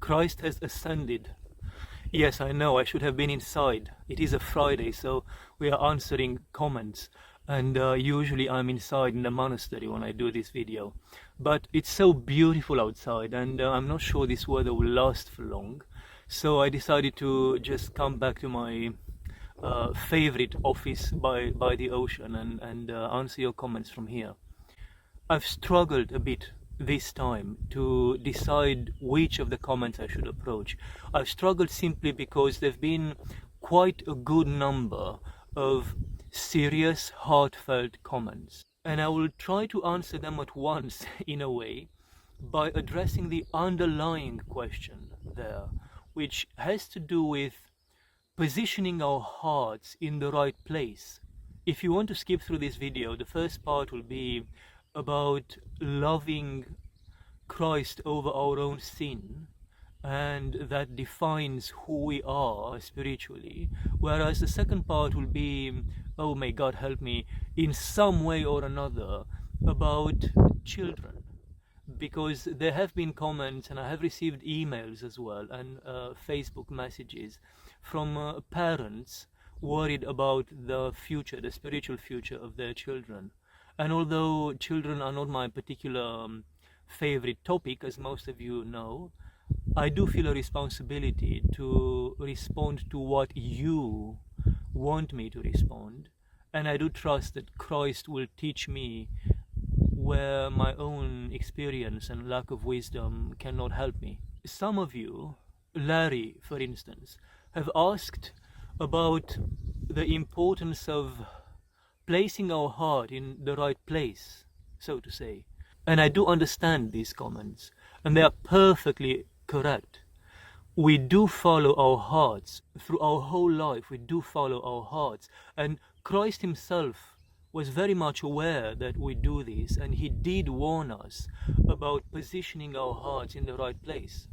Christ has ascended. Yes, I know, I should have been inside. It is a Friday, so we are answering comments. And usually I'm inside in the monastery when I do this video. But it's so beautiful outside, and I'm not sure this weather will last for long. So I decided to just come back to my favorite office by the ocean and answer your comments from here. I've struggled a bit this time to decide which of the comments I should approach. I've struggled simply because there've been quite a good number of serious, heartfelt comments, and I will try to answer them at once in a way by addressing the underlying question there, which has to do with positioning our hearts in the right place. If you want to skip through this video, the first part will be about loving Christ over our own sin, and that defines who we are spiritually, whereas the second part will be, oh may God help me, in some way or another about children, because there have been comments and I have received emails as well and Facebook messages from parents worried about the future, the spiritual future of their children. And although children are not my particular favorite topic, as most of you know, I do feel a responsibility to respond to what you want me to respond, and I do trust that Christ will teach me where my own experience and lack of wisdom cannot help me. Some of you, Larry for instance, have asked about the importance of placing our heart in the right place, so to say. And I do understand these comments, and they are perfectly correct. We do follow our hearts through our whole life. We do follow our hearts, and Christ himself was very much aware that we do this, and he did warn us about positioning our hearts in the right place.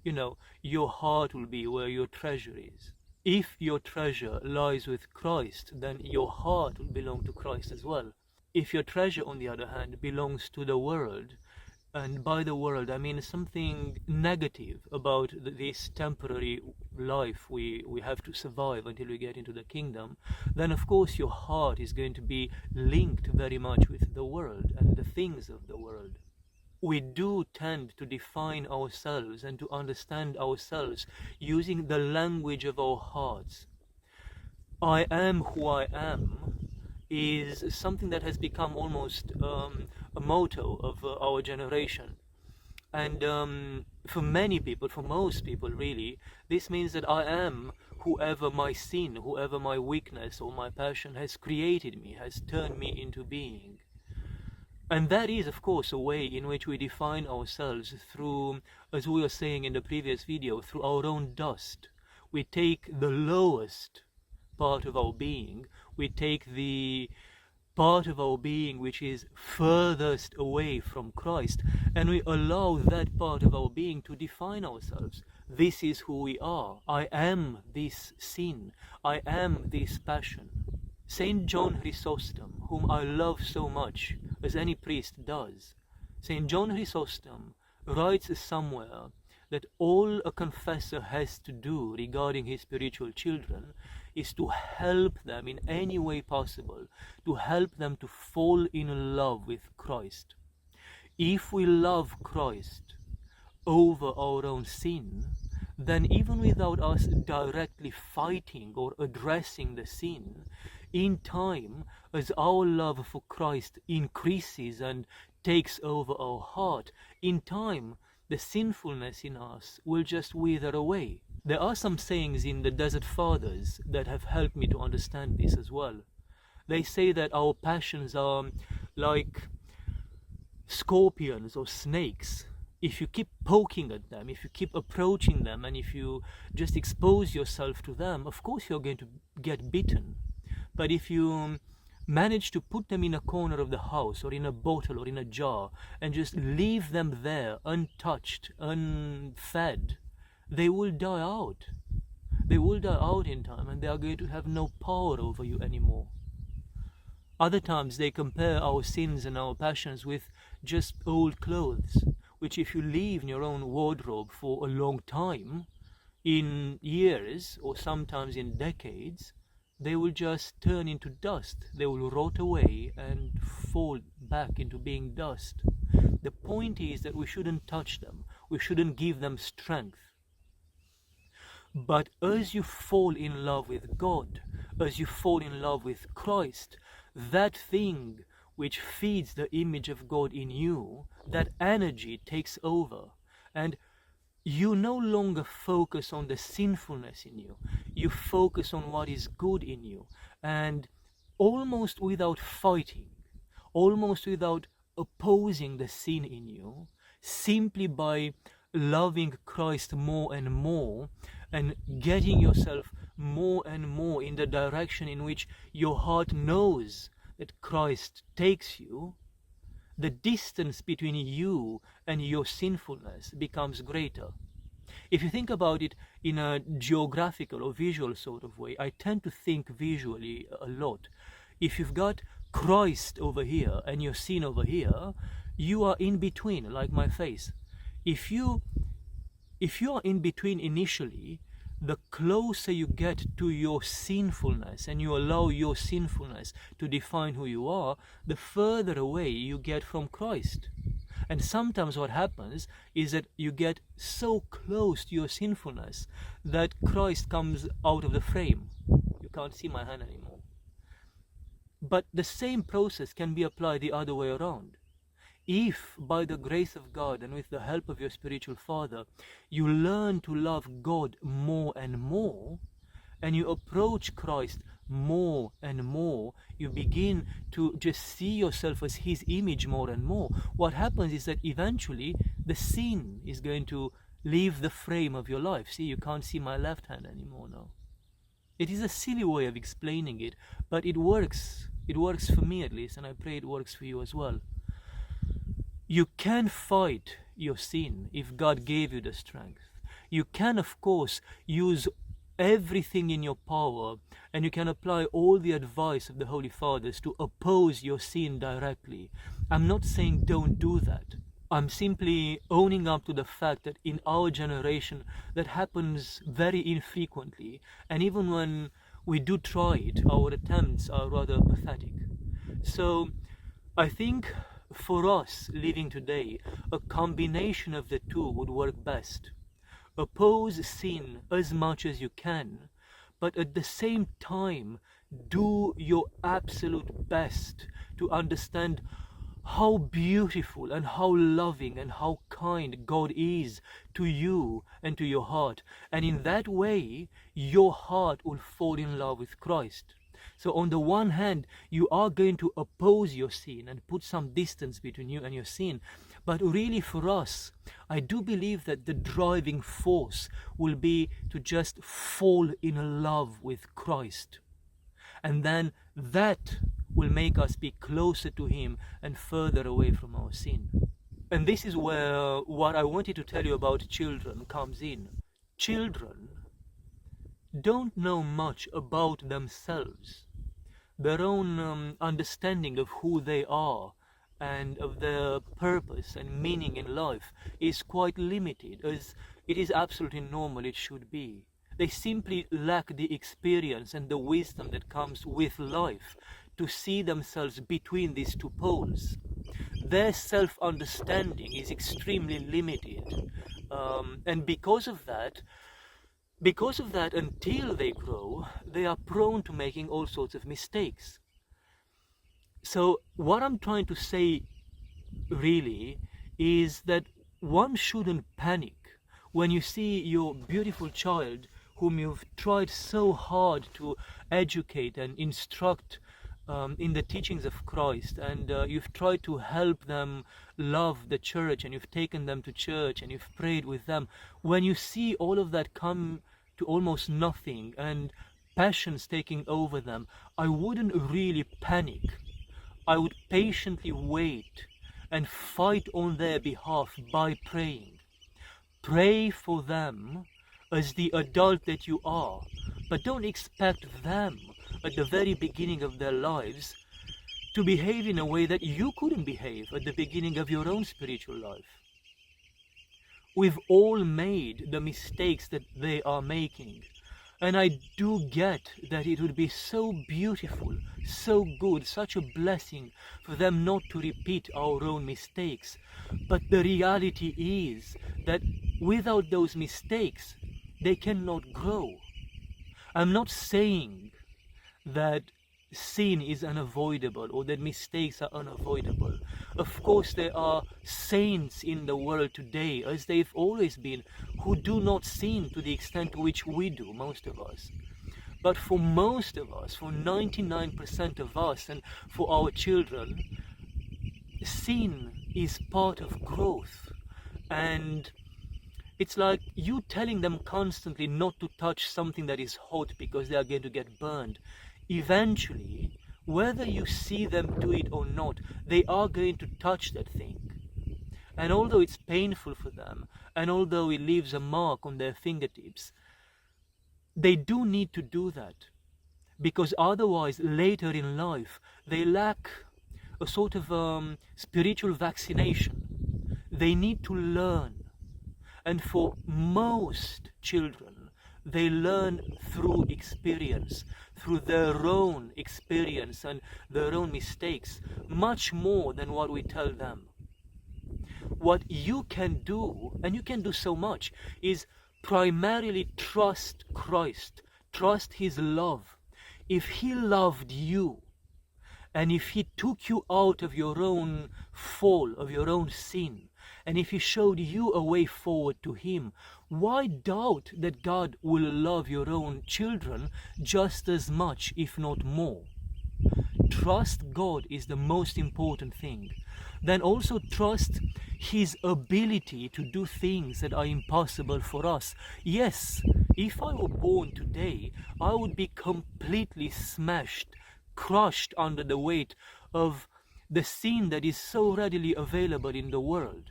You know, your heart will be where your treasure is. If your treasure lies with Christ, then your heart will belong to Christ as well. If your treasure, on the other hand, belongs to the world, and by the world I mean something negative about this temporary life we have to survive until we get into the kingdom, then of course your heart is going to be linked very much with the world and the things of the world. We do tend to define ourselves and to understand ourselves using the language of our hearts. I am who I am is something that has become almost a motto of our generation. And for many people, for most people really, this means that I am whoever my sin, whoever my weakness or my passion has created me, has turned me into being. And that is, of course, a way in which we define ourselves through, as we were saying in the previous video, through our own dust. We take the lowest part of our being, we take the part of our being which is furthest away from Christ, and we allow that part of our being to define ourselves. This is who we are. I am this sin. I am this passion. Saint John Chrysostom, whom I love so much, as any priest does, Saint John Chrysostom writes somewhere that all a confessor has to do regarding his spiritual children is to help them in any way possible, to help them to fall in love with Christ. If we love Christ over our own sin, then even without us directly fighting or addressing the sin, in time, as our love for Christ increases and takes over our heart, in time the sinfulness in us will just wither away. There are some sayings in the Desert Fathers that have helped me to understand this as well. They say that our passions are like scorpions or snakes. If you keep poking at them, if you keep approaching them, and if you just expose yourself to them, of course you're going to get bitten. But if you manage to put them in a corner of the house or in a bottle or in a jar and just leave them there untouched, unfed, they will die out. They will die out in time, and they are going to have no power over you anymore. Other times they compare our sins and our passions with just old clothes. which if you leave in your own wardrobe for a long time, in years or sometimes in decades, they will just turn into dust. They will rot away and fall back into being dust. The point is that we shouldn't touch them. We shouldn't give them strength. But as you fall in love with God, as you fall in love with Christ, that thing which feeds the image of God in you, that energy takes over, and you no longer focus on the sinfulness in you. You focus on what is good in you, and almost without fighting, almost without opposing the sin in you, simply by loving Christ more and more, and getting yourself more and more in the direction in which your heart knows that Christ takes you, the distance between you and your sinfulness becomes greater. If you think about it in a geographical or visual sort of way, I tend to think visually a lot. If you've got Christ over here and your sin over here, you are in between, like my face. If you are in between initially, the closer you get to your sinfulness and you allow your sinfulness to define who you are, the further away you get from Christ. And sometimes what happens is that you get so close to your sinfulness that Christ comes out of the frame. You can't see my hand anymore. But the same process can be applied the other way around. If, by the grace of God and with the help of your spiritual father, you learn to love God more and more, and you approach Christ more and more, you begin to just see yourself as his image more and more, what happens is that eventually the sin is going to leave the frame of your life. See, you can't see my left hand anymore now. It is a silly way of explaining it, but it works. It works for me at least, and I pray it works for you as well. You can fight your sin if God gave you the strength. You can, of course, use everything in your power, and you can apply all the advice of the Holy Fathers to oppose your sin directly. I'm not saying don't do that. I'm simply owning up to the fact that in our generation that happens very infrequently, and even when we do try it, our attempts are rather pathetic. So I think for us living today, a combination of the two would work best. Oppose sin as much as you can, but at the same time do your absolute best to understand how beautiful and how loving and how kind God is to you and to your heart. And in that way, your heart will fall in love with Christ. So on the one hand, you are going to oppose your sin and put some distance between you and your sin. But really for us, I do believe that the driving force will be to just fall in love with Christ. And then that will make us be closer to him and further away from our sin. And this is where what I wanted to tell you about children comes in. Children don't know much about themselves. Their own understanding of who they are and of their purpose and meaning in life is quite limited, as it is absolutely normal it should be. They simply lack the experience and the wisdom that comes with life to see themselves between these two poles. Their self-understanding is extremely limited, and because of that, until they grow, they are prone to making all sorts of mistakes. So what I'm trying to say really is that one shouldn't panic when you see your beautiful child whom you've tried so hard to educate and instruct in the teachings of Christ, and you've tried to help them love the church, and you've taken them to church and you've prayed with them. When you see all of that come to almost nothing and passions taking over them, I wouldn't really panic. I would patiently wait and fight on their behalf by praying. Pray for them as the adult that you are, but don't expect them at the very beginning of their lives to behave in a way that you couldn't behave at the beginning of your own spiritual life. We've all made the mistakes that they are making. And I do get that it would be so beautiful, so good, such a blessing for them not to repeat our own mistakes. But the reality is that without those mistakes, they cannot grow. I'm not saying that sin is unavoidable or that mistakes are unavoidable. Of course, there are saints in the world today, as they've always been, who do not sin to the extent to which we do, most of us. But for most of us, for 99% of us and for our children, sin is part of growth. And it's like you telling them constantly not to touch something that is hot because they are going to get burned. Eventually, whether you see them do it or not, they are going to touch that thing. And although it's painful for them, and although it leaves a mark on their fingertips, they do need to do that. Because otherwise, later in life, they lack a sort of spiritual vaccination. They need to learn. And for most children, they learn through experience, through their own experience and their own mistakes, much more than what we tell them. What you can do, and you can do so much, is primarily trust Christ, trust His love. If He loved you, and if He took you out of your own fall, of your own sin, and if He showed you a way forward to Him, why doubt that God will love your own children just as much, if not more? Trust God is the most important thing. Then also trust His ability to do things that are impossible for us. Yes, if I were born today, I would be completely smashed, crushed under the weight of the sin that is so readily available in the world.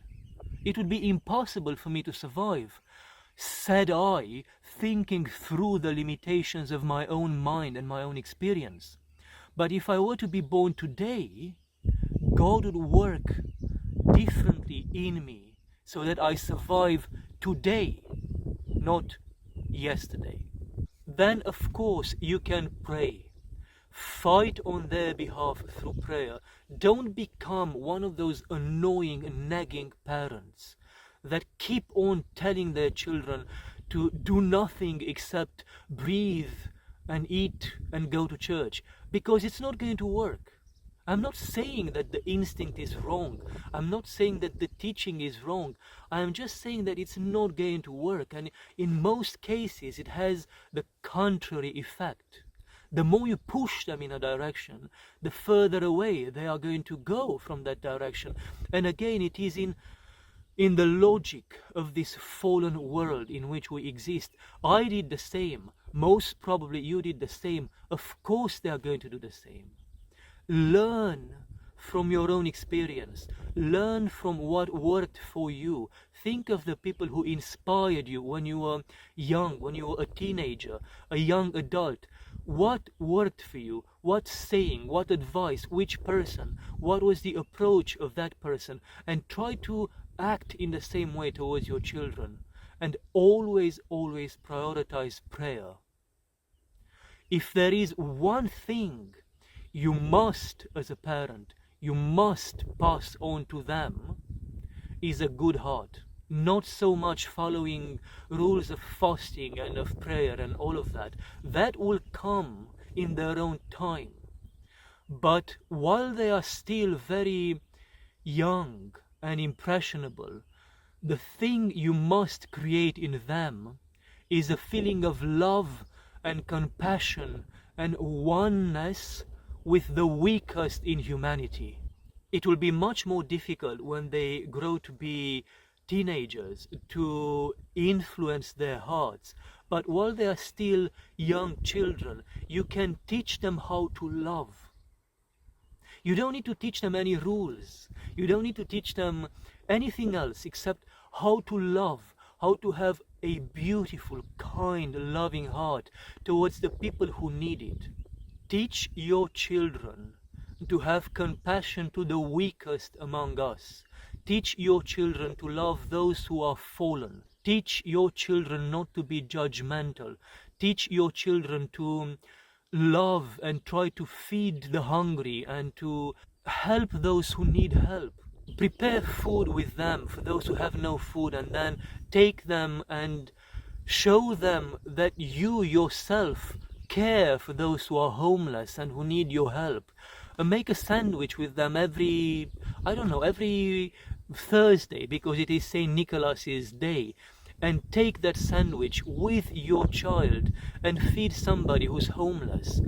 It would be impossible for me to survive, said I, thinking through the limitations of my own mind and my own experience. But if I were to be born today, God would work differently in me so that I survive today, not yesterday. Then, of course, you can pray. Fight on their behalf through prayer. Don't become one of those annoying, nagging parents that keep on telling their children to do nothing except breathe and eat and go to church, because it's not going to work. I'm not saying that the instinct is wrong. I'm not saying that the teaching is wrong. I'm just saying that it's not going to work, and in most cases it has the contrary effect. The more you push them in a direction, the further away they are going to go from that direction. And again, it is in the logic of this fallen world in which we exist. I did the same. Most probably you did the same. Of course they are going to do the same. Learn from your own experience. Learn from what worked for you. Think of the people who inspired you when you were young, when you were a teenager, a young adult. What worked for you? What saying? What advice? Which person? What was the approach of that person? And try to act in the same way towards your children. And always, always prioritize prayer. If there is one thing you must, as a parent, you must pass on to them, is a good heart. Not so much following rules of fasting and of prayer and all of that. That will come in their own time. But while they are still very young and impressionable, the thing you must create in them is a feeling of love and compassion and oneness with the weakest in humanity. It will be much more difficult when they grow to be teenagers to influence their hearts. But while they are still young children, you can teach them how to love. You don't need to teach them any rules. You don't need to teach them anything else except how to love, how to have a beautiful, kind, loving heart towards the people who need it. Teach your children to have compassion to the weakest among us. Teach your children to love those who are fallen. Teach your children not to be judgmental. Teach your children to love and try to feed the hungry and to help those who need help. Prepare food with them for those who have no food, and then take them and show them that you yourself care for those who are homeless and who need your help. And make a sandwich with them every Thursday, because it is St. Nicholas's day, and take that sandwich with your child and feed somebody who's homeless.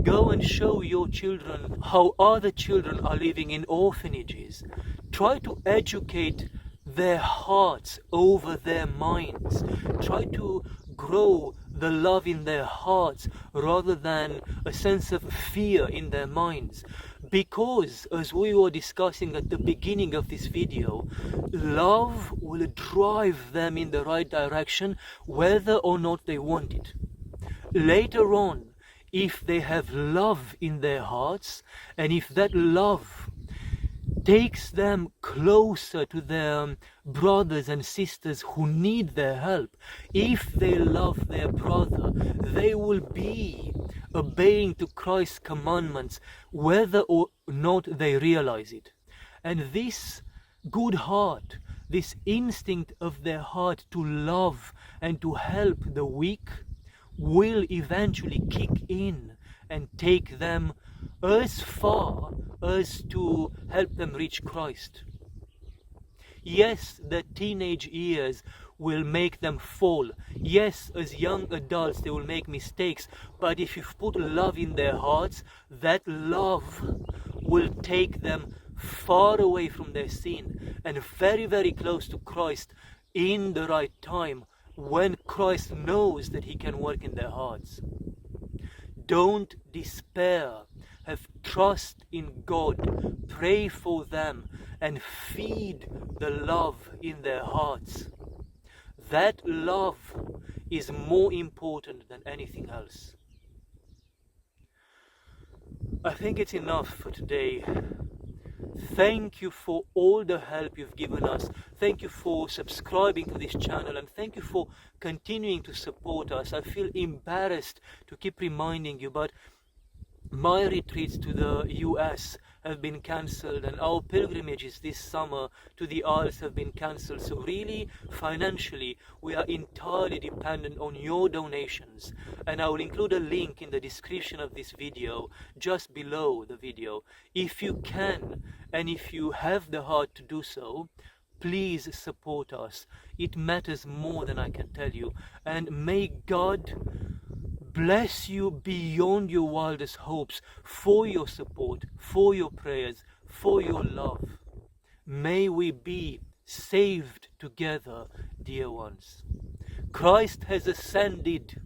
Go and show your children how other children are living in orphanages. Try to educate their hearts over their minds. Try to grow the love in their hearts rather than a sense of fear in their minds. Because, as we were discussing at the beginning of this video, love will drive them in the right direction whether or not they want it. Later on, if they have love in their hearts, and if that love takes them closer to their brothers and sisters who need their help, if they love their brother, they will be obeying to Christ's commandments whether or not they realize it. And this good heart, this instinct of their heart to love and to help the weak, will eventually kick in and take them as far as to help them reach Christ. Yes, the teenage years will make them fall. Yes, as young adults they will make mistakes, but if you've put love in their hearts, that love will take them far away from their sin and very, very close to Christ in the right time, when Christ knows that he can work in their hearts. Don't despair. Have trust in God. Pray for them and feed the love in their hearts. That love is more important than anything else. I think it's enough for today. Thank you for all the help you've given us. Thank you for subscribing to this channel, and thank you for continuing to support us. I feel embarrassed to keep reminding you, but my retreats to the US have been cancelled, and our pilgrimages this summer to the Isles have been cancelled. So really, financially, we are entirely dependent on your donations. And I will include a link in the description of this video, just below the video. If you can, and if you have the heart to do so, please support us. It matters more than I can tell you. And may God bless you beyond your wildest hopes for your support, for your prayers, for your love. May we be saved together, dear ones. Christ has ascended.